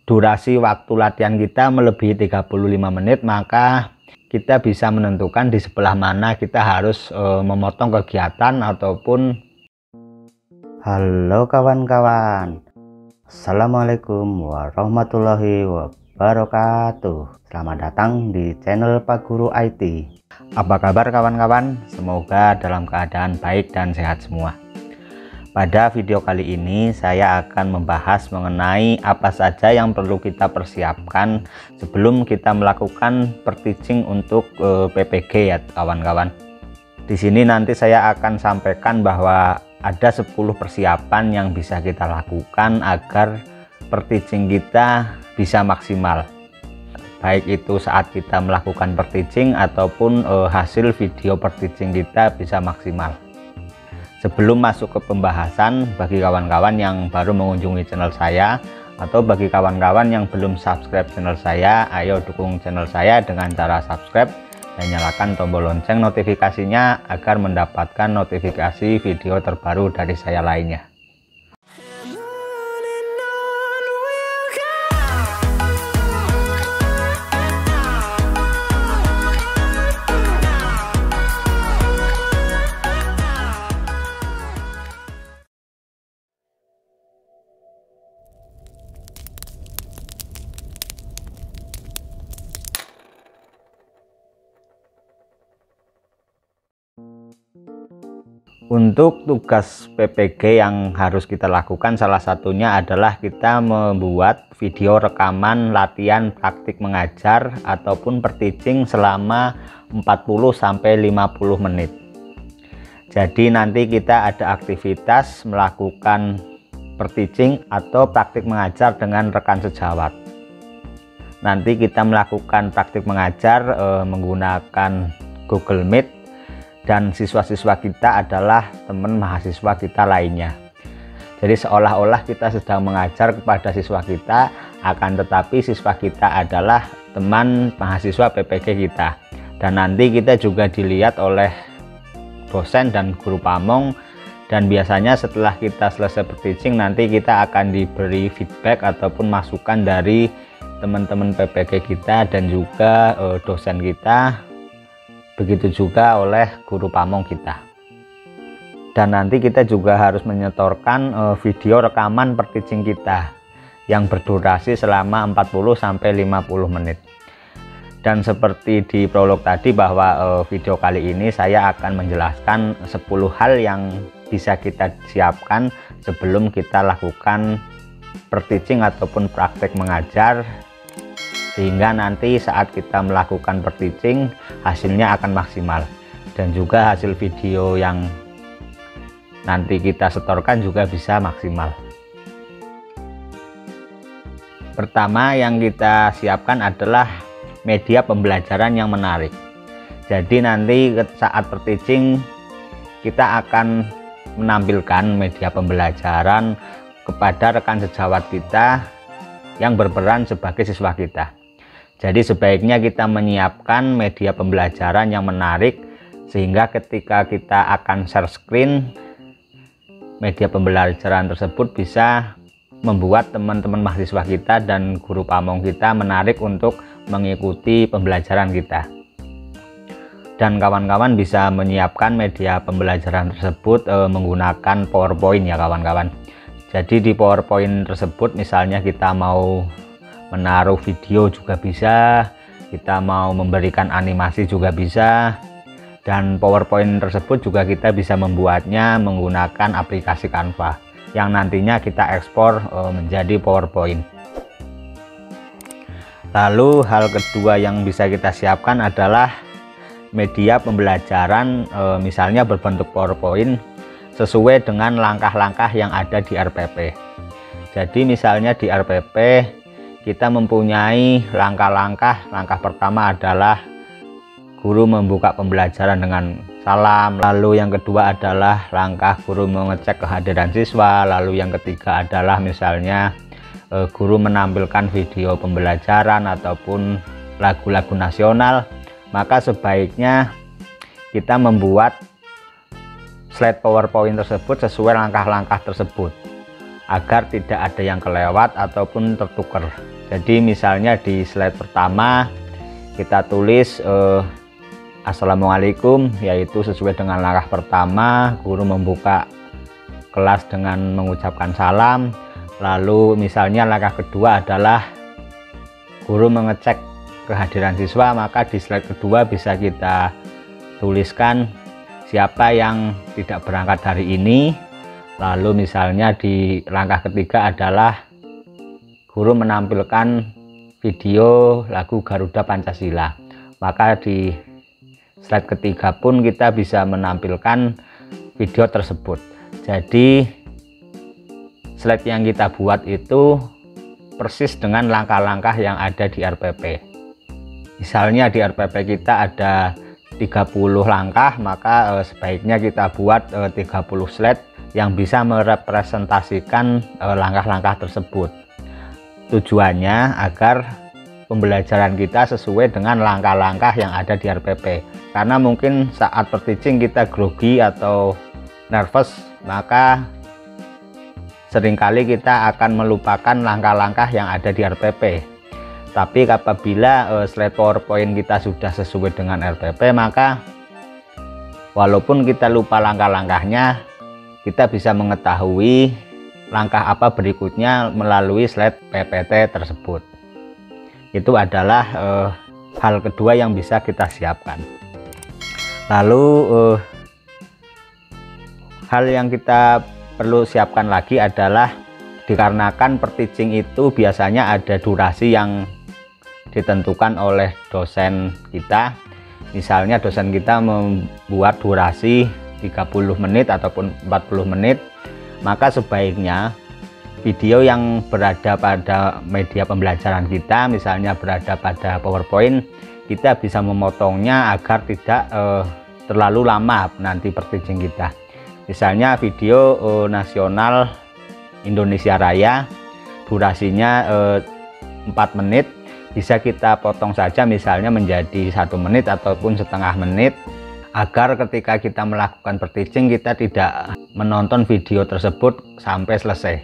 durasi waktu latihan kita melebihi 35 menit, maka kita bisa menentukan di sebelah mana kita harus memotong kegiatan ataupun. Halo kawan-kawan, Assalamualaikum warahmatullahi wabarakatuh. Selamat datang di channel Pak Guru IT. Apa kabar kawan-kawan? Semoga dalam keadaan baik dan sehat semua. Pada video kali ini saya akan membahas mengenai apa saja yang perlu kita persiapkan sebelum kita melakukan per-teaching untuk PPG ya kawan-kawan. Di sini nanti saya akan sampaikan bahwa ada 10 persiapan yang bisa kita lakukan agar per-teaching kita bisa maksimal. Baik itu saat kita melakukan per-teaching ataupun hasil video per-teaching kita bisa maksimal. Sebelum masuk ke pembahasan, bagi kawan-kawan yang baru mengunjungi channel saya atau bagi kawan-kawan yang belum subscribe channel saya, ayo dukung channel saya dengan cara subscribe dan nyalakan tombol lonceng notifikasinya agar mendapatkan notifikasi video terbaru dari saya lainnya. Untuk tugas PPG yang harus kita lakukan salah satunya adalah kita membuat video rekaman latihan praktik mengajar ataupun per-teaching selama 40-50 menit. Jadi nanti kita ada aktivitas melakukan per-teaching atau praktik mengajar dengan rekan sejawat. Nanti kita melakukan praktik mengajar menggunakan Google Meet dan siswa-siswa kita adalah teman mahasiswa kita lainnya. Jadi seolah-olah kita sedang mengajar kepada siswa kita, akan tetapi siswa kita adalah teman mahasiswa PPG kita. Dan nanti kita juga dilihat oleh dosen dan guru pamong, dan biasanya setelah kita selesai per-teaching nanti kita akan diberi feedback ataupun masukan dari teman-teman PPG kita dan juga dosen kita. Begitu juga oleh guru pamong kita. Dan nanti kita juga harus menyetorkan video rekaman per-teaching kita yang berdurasi selama 40-50 menit. Dan seperti di prolog tadi bahwa video kali ini saya akan menjelaskan 10 hal yang bisa kita siapkan sebelum kita lakukan per-teaching ataupun praktek mengajar, sehingga nanti saat kita melakukan per-teaching hasilnya akan maksimal, dan juga hasil video yang nanti kita setorkan juga bisa maksimal. Pertama yang kita siapkan adalah media pembelajaran yang menarik. Jadi nanti saat per-teaching kita akan menampilkan media pembelajaran kepada rekan sejawat kita yang berperan sebagai siswa kita. Jadi sebaiknya kita menyiapkan media pembelajaran yang menarik sehingga ketika kita akan share screen, media pembelajaran tersebut bisa membuat teman-teman mahasiswa kita dan guru pamong kita menarik untuk mengikuti pembelajaran kita. Dan kawan-kawan bisa menyiapkan media pembelajaran tersebut menggunakan PowerPoint ya kawan-kawan. Jadi di PowerPoint tersebut misalnya kita mau menaruh video juga bisa, kita mau memberikan animasi juga bisa, dan PowerPoint tersebut juga kita bisa membuatnya menggunakan aplikasi Canva yang nantinya kita ekspor menjadi PowerPoint. Lalu hal kedua yang bisa kita siapkan adalah media pembelajaran misalnya berbentuk PowerPoint sesuai dengan langkah-langkah yang ada di RPP. Jadi misalnya di RPP kita mempunyai langkah-langkah. Langkah pertama adalah guru membuka pembelajaran dengan salam, lalu yang kedua adalah langkah guru mengecek kehadiran siswa, lalu yang ketiga adalah misalnya guru menampilkan video pembelajaran ataupun lagu-lagu nasional. Maka sebaiknya kita membuat slide PowerPoint tersebut sesuai langkah-langkah tersebut. agar tidak ada yang kelewat ataupun tertukar. Jadi misalnya di slide pertama kita tulis Assalamualaikum, yaitu sesuai dengan langkah pertama, guru membuka kelas dengan mengucapkan salam. Lalu misalnya langkah kedua adalah guru mengecek kehadiran siswa, maka di slide kedua bisa kita tuliskan siapa yang tidak berangkat hari ini. Lalu misalnya di langkah ketiga adalah guru menampilkan video lagu Garuda Pancasila, maka di slide ketiga pun kita bisa menampilkan video tersebut. Jadi slide yang kita buat itu persis dengan langkah-langkah yang ada di RPP. Misalnya di RPP kita ada 30 langkah, maka sebaiknya kita buat 30 slide yang bisa merepresentasikan langkah-langkah tersebut. Tujuannya agar pembelajaran kita sesuai dengan langkah-langkah yang ada di RPP. Karena mungkin saat per-teaching kita grogi atau nervous, maka seringkali kita akan melupakan langkah-langkah yang ada di RPP. Tapi apabila slide PowerPoint kita sudah sesuai dengan RPP, maka walaupun kita lupa langkah-langkahnya, kita bisa mengetahui langkah apa berikutnya melalui slide PPT tersebut. Itu adalah hal kedua yang bisa kita siapkan. Lalu hal yang kita perlu siapkan lagi adalah, dikarenakan per-teaching itu biasanya ada durasi yang ditentukan oleh dosen kita. Misalnya dosen kita membuat durasi 30 menit ataupun 40 menit, maka sebaiknya video yang berada pada media pembelajaran kita, misalnya berada pada PowerPoint, kita bisa memotongnya agar tidak terlalu lama nanti per-teaching kita. Misalnya video nasional Indonesia Raya, durasinya 4 menit, bisa kita potong saja misalnya menjadi 1 menit ataupun setengah menit, agar ketika kita melakukan per-teaching kita tidak menonton video tersebut sampai selesai.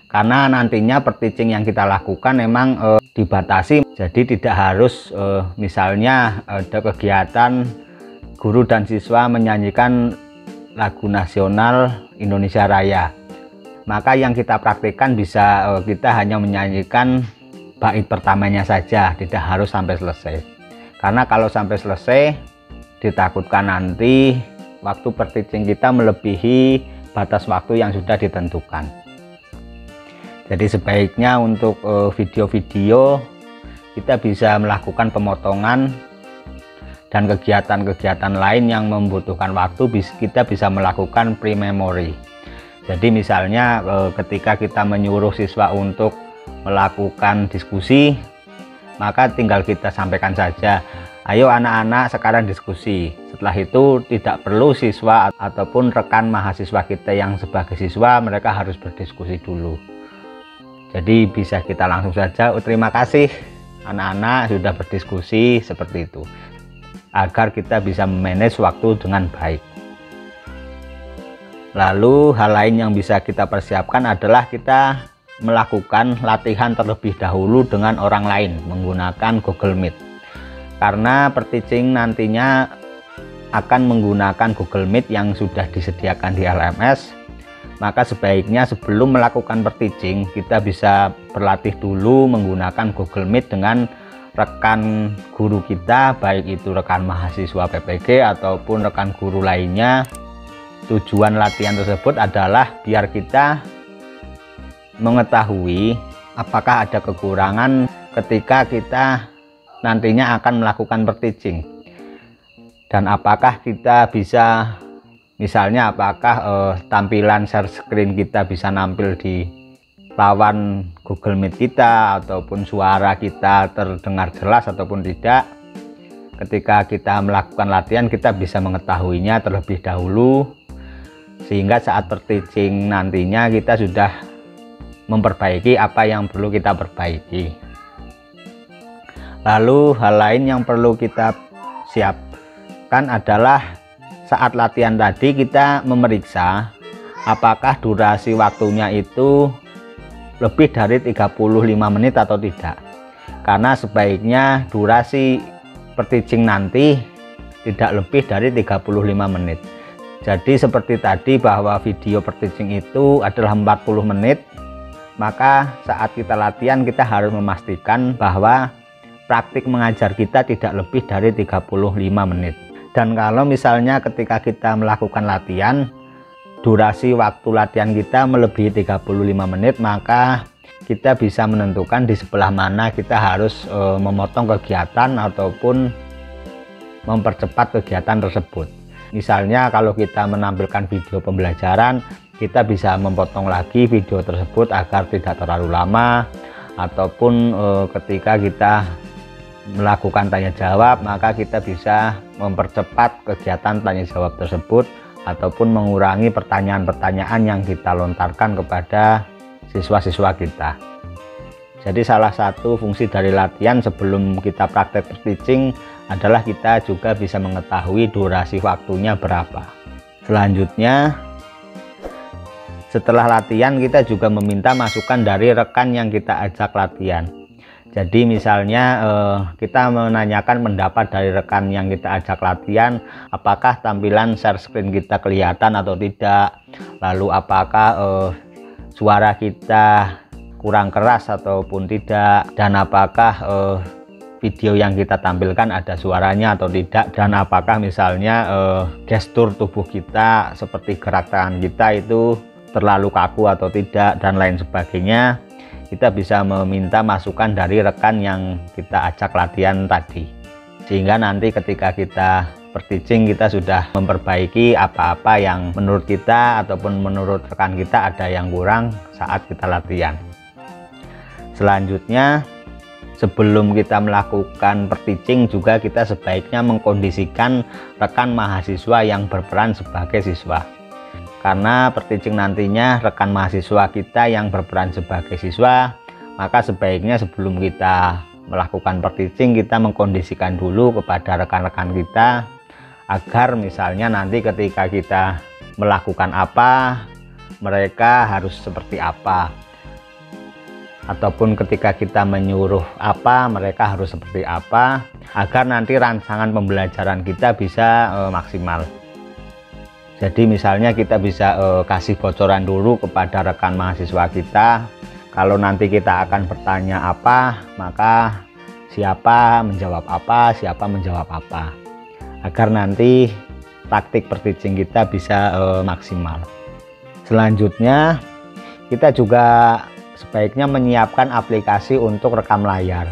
Karena nantinya per-teaching yang kita lakukan memang dibatasi, jadi tidak harus misalnya ada kegiatan guru dan siswa menyanyikan lagu nasional Indonesia Raya, maka yang kita praktikkan bisa kita hanya menyanyikan bait pertamanya saja, tidak harus sampai selesai. Karena kalau sampai selesai, ditakutkan nanti waktu per-teaching kita melebihi batas waktu yang sudah ditentukan. Jadi sebaiknya untuk video-video kita bisa melakukan pemotongan, dan kegiatan-kegiatan lain yang membutuhkan waktu kita bisa melakukan pre-memory. Jadi misalnya ketika kita menyuruh siswa untuk melakukan diskusi, maka tinggal kita sampaikan saja, ayo anak-anak sekarang diskusi. Setelah itu tidak perlu siswa ataupun rekan mahasiswa kita yang sebagai siswa mereka harus berdiskusi dulu. Jadi bisa kita langsung saja, terima kasih anak-anak sudah berdiskusi, seperti itu, agar kita bisa memanage waktu dengan baik. Lalu hal lain yang bisa kita persiapkan adalah kita melakukan latihan terlebih dahulu dengan orang lain menggunakan Google Meet. Karena per-teaching nantinya akan menggunakan Google Meet yang sudah disediakan di LMS, maka sebaiknya sebelum melakukan per-teaching kita bisa berlatih dulu menggunakan Google Meet dengan rekan guru kita, baik itu rekan mahasiswa PPG ataupun rekan guru lainnya. Tujuan latihan tersebut adalah biar kita mengetahui apakah ada kekurangan ketika kita nantinya akan melakukan per-teaching, dan apakah kita bisa, misalnya apakah tampilan share screen kita bisa nampil di lawan Google Meet kita, ataupun suara kita terdengar jelas ataupun tidak. Ketika kita melakukan latihan kita bisa mengetahuinya terlebih dahulu, sehingga saat per-teaching nantinya kita sudah memperbaiki apa yang perlu kita perbaiki. Lalu hal lain yang perlu kita siapkan adalah saat latihan tadi kita memeriksa apakah durasi waktunya itu lebih dari 35 menit atau tidak, karena sebaiknya durasi per teaching nanti tidak lebih dari 35 menit. Jadi seperti tadi bahwa video per teaching itu adalah 40 menit, maka saat kita latihan kita harus memastikan bahwa praktik mengajar kita tidak lebih dari 35 menit. Dan kalau misalnya ketika kita melakukan latihan, durasi waktu latihan kita melebihi 35 menit, maka kita bisa menentukan di sebelah mana kita harus memotong kegiatan ataupun mempercepat kegiatan tersebut. Misalnya kalau kita menampilkan video pembelajaran, kita bisa memotong lagi video tersebut agar tidak terlalu lama, ataupun ketika kita melakukan tanya jawab, maka kita bisa mempercepat kegiatan tanya jawab tersebut ataupun mengurangi pertanyaan-pertanyaan yang kita lontarkan kepada siswa-siswa kita. Jadi salah satu fungsi dari latihan sebelum kita praktek teaching adalah kita juga bisa mengetahui durasi waktunya berapa. Selanjutnya, setelah latihan kita juga meminta masukan dari rekan yang kita ajak latihan. Jadi misalnya kita menanyakan pendapat dari rekan yang kita ajak latihan, apakah tampilan share screen kita kelihatan atau tidak, lalu apakah suara kita kurang keras ataupun tidak, dan apakah video yang kita tampilkan ada suaranya atau tidak, dan apakah misalnya gestur tubuh kita seperti gerak tangan kita itu terlalu kaku atau tidak, dan lain sebagainya. Kita bisa meminta masukan dari rekan yang kita ajak latihan tadi, sehingga nanti ketika kita per-teaching kita sudah memperbaiki apa-apa yang menurut kita ataupun menurut rekan kita ada yang kurang saat kita latihan. Selanjutnya, sebelum kita melakukan per-teaching juga kita sebaiknya mengkondisikan rekan mahasiswa yang berperan sebagai siswa. Karena per-teaching nantinya rekan mahasiswa kita yang berperan sebagai siswa, maka sebaiknya sebelum kita melakukan per-teaching kita mengkondisikan dulu kepada rekan-rekan kita, agar misalnya nanti ketika kita melakukan apa, mereka harus seperti apa, ataupun ketika kita menyuruh apa, mereka harus seperti apa, agar nanti rangsangan pembelajaran kita bisa maksimal. Jadi misalnya kita bisa kasih bocoran dulu kepada rekan mahasiswa kita, kalau nanti kita akan bertanya apa, maka siapa menjawab apa, siapa menjawab apa, agar nanti taktik per-teaching kita bisa maksimal. Selanjutnya, kita juga sebaiknya menyiapkan aplikasi untuk rekam layar.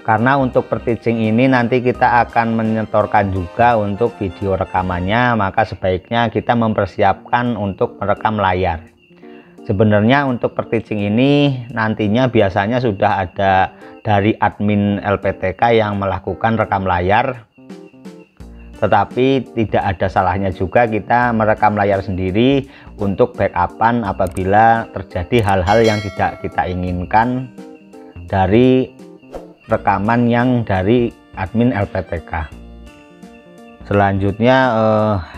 Karena untuk per-teaching ini nanti kita akan menyetorkan juga untuk video rekamannya, maka sebaiknya kita mempersiapkan untuk merekam layar. Sebenarnya untuk per-teaching ini nantinya biasanya sudah ada dari admin LPTK yang melakukan rekam layar, tetapi tidak ada salahnya juga kita merekam layar sendiri untuk backupan apabila terjadi hal-hal yang tidak kita inginkan dari rekaman yang dari admin LPTK. Selanjutnya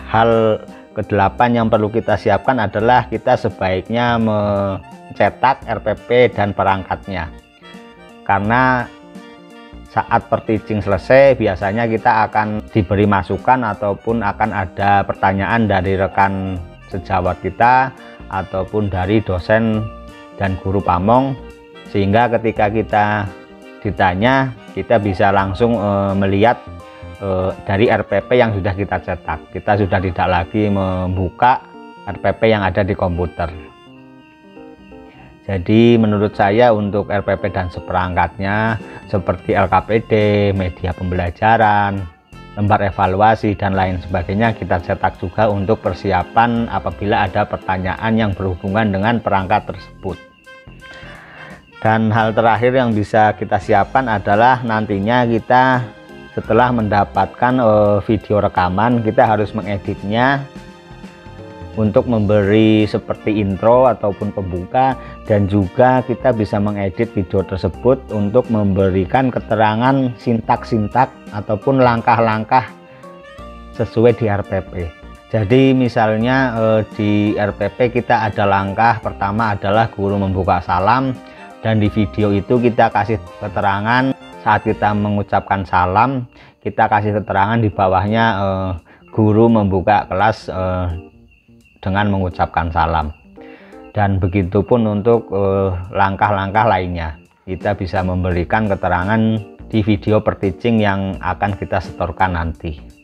hal ke-8 yang perlu kita siapkan adalah kita sebaiknya mencetak RPP dan perangkatnya, karena saat per-teaching selesai biasanya kita akan diberi masukan ataupun akan ada pertanyaan dari rekan sejawat kita ataupun dari dosen dan guru pamong, sehingga ketika kita ditanya kita bisa langsung melihat dari RPP yang sudah kita cetak. Kita sudah tidak lagi membuka RPP yang ada di komputer. Jadi menurut saya untuk RPP dan seperangkatnya seperti LKPD, media pembelajaran, lembar evaluasi dan lain sebagainya kita cetak juga untuk persiapan apabila ada pertanyaan yang berhubungan dengan perangkat tersebut. Dan hal terakhir yang bisa kita siapkan adalah nantinya kita setelah mendapatkan video rekaman, kita harus mengeditnya untuk memberi seperti intro ataupun pembuka, dan juga kita bisa mengedit video tersebut untuk memberikan keterangan sintak-sintak ataupun langkah-langkah sesuai di RPP. Jadi misalnya di RPP kita ada langkah pertama adalah guru membuka salam, dan di video itu kita kasih keterangan saat kita mengucapkan salam, kita kasih keterangan di bawahnya guru membuka kelas dengan mengucapkan salam. Dan begitupun untuk langkah-langkah lainnya, kita bisa memberikan keterangan di video per teaching yang akan kita setorkan nanti.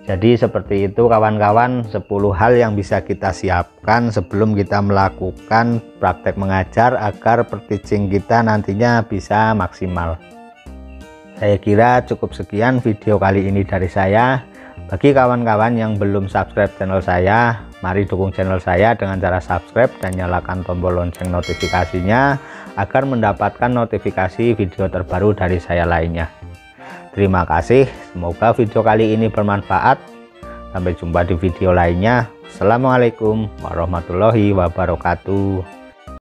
Jadi seperti itu kawan-kawan, 10 hal yang bisa kita siapkan sebelum kita melakukan praktek mengajar agar per teaching kita nantinya bisa maksimal. Saya kira cukup sekian video kali ini dari saya. Bagi kawan-kawan yang belum subscribe channel saya, mari dukung channel saya dengan cara subscribe dan nyalakan tombol lonceng notifikasinya agar mendapatkan notifikasi video terbaru dari saya lainnya. Terima kasih, semoga video kali ini bermanfaat. Sampai jumpa di video lainnya. Assalamualaikum warahmatullahi wabarakatuh.